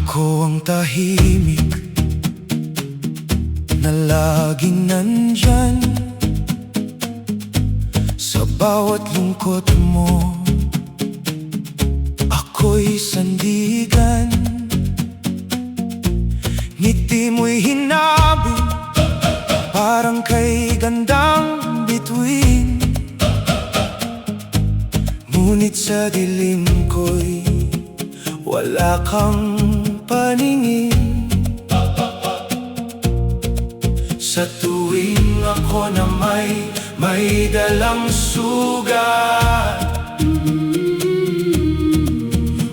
Ako ang tahimik na laging nandyan sa bawat lungkot mo. Ako'y sandigan, ngiti mo'y hinabi, parang kay gandang bituin. Ngunit sa dilim ko'y wala kang paningin. Sa tuwing ako na may dalang sugat,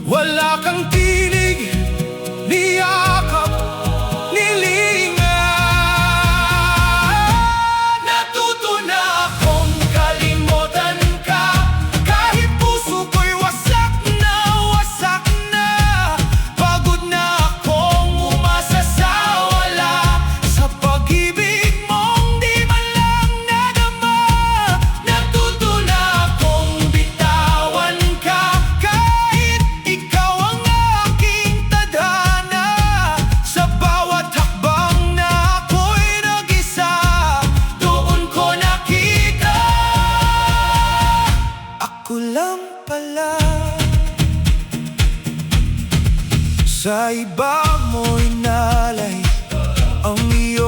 wala kang tinig, niyakap, nilingan. Natuto na akong kalimutan ka, kahit puso ko'y wasak na. Pagod na akong umasa sa wala, sa pag-ibig mong di man lang nadama. Natuto na akong bitawan ka, kahit ikaw ang aking tadhana. Sa bawat hakbang na ako'y nag-isa, doon ko nakita ako lang pala. Sa iba mo'y nalay ang iyong